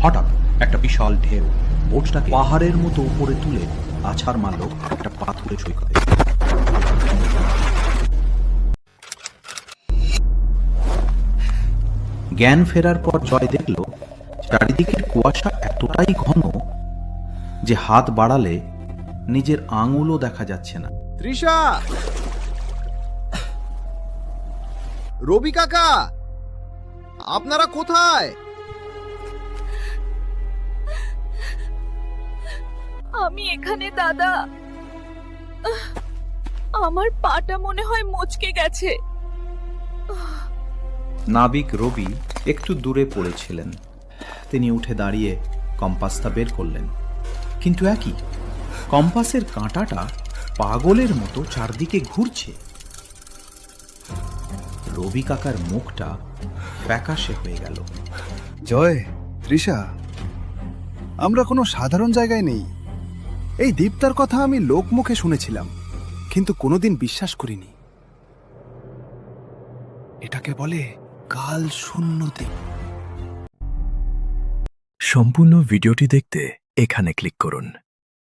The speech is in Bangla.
হঠাৎ একটা বিশাল ঢেউ বোটটাকে পাহাড়ের মতো উপরে তুলে আছাড় মারল একটা পাথুরে সৈকতে। জ্ঞান ফেরার পর জয় দেখল চারিদিকের কুয়াশা এতটাই ঘন যে হাত বাড়ালে নিজের আঙুলও দেখা যাচ্ছে না। তৃষা, রবি কাকা, আপনারা কোথায়? আমি এখানে দাদা। আমার পাটা মনে হয় মচকে গেছে। নাবিক রবি একটু দূরে পড়েছিলেন। তিনি উঠে দাঁড়িয়ে কম্পাসটা বের করলেন, কিন্তু একই কম্পাসের কাঁটাটা পাগলের মতো চারদিকে ঘুরছে। রবি কাকার মুখটা ফ্যাকাশে হয়ে গেল। জয়, তৃষা, আমরা কোনো সাধারণ জায়গায় নেই। এই দ্বীপটার কথা আমি লোকমুখে শুনেছিলাম, কিন্তু কোনোদিন বিশ্বাস করিনি। এটাকে বলে কাল শূন্য দ্বীপ। সম্পূর্ণ ভিডিওটি দেখতে এখানে ক্লিক করুন।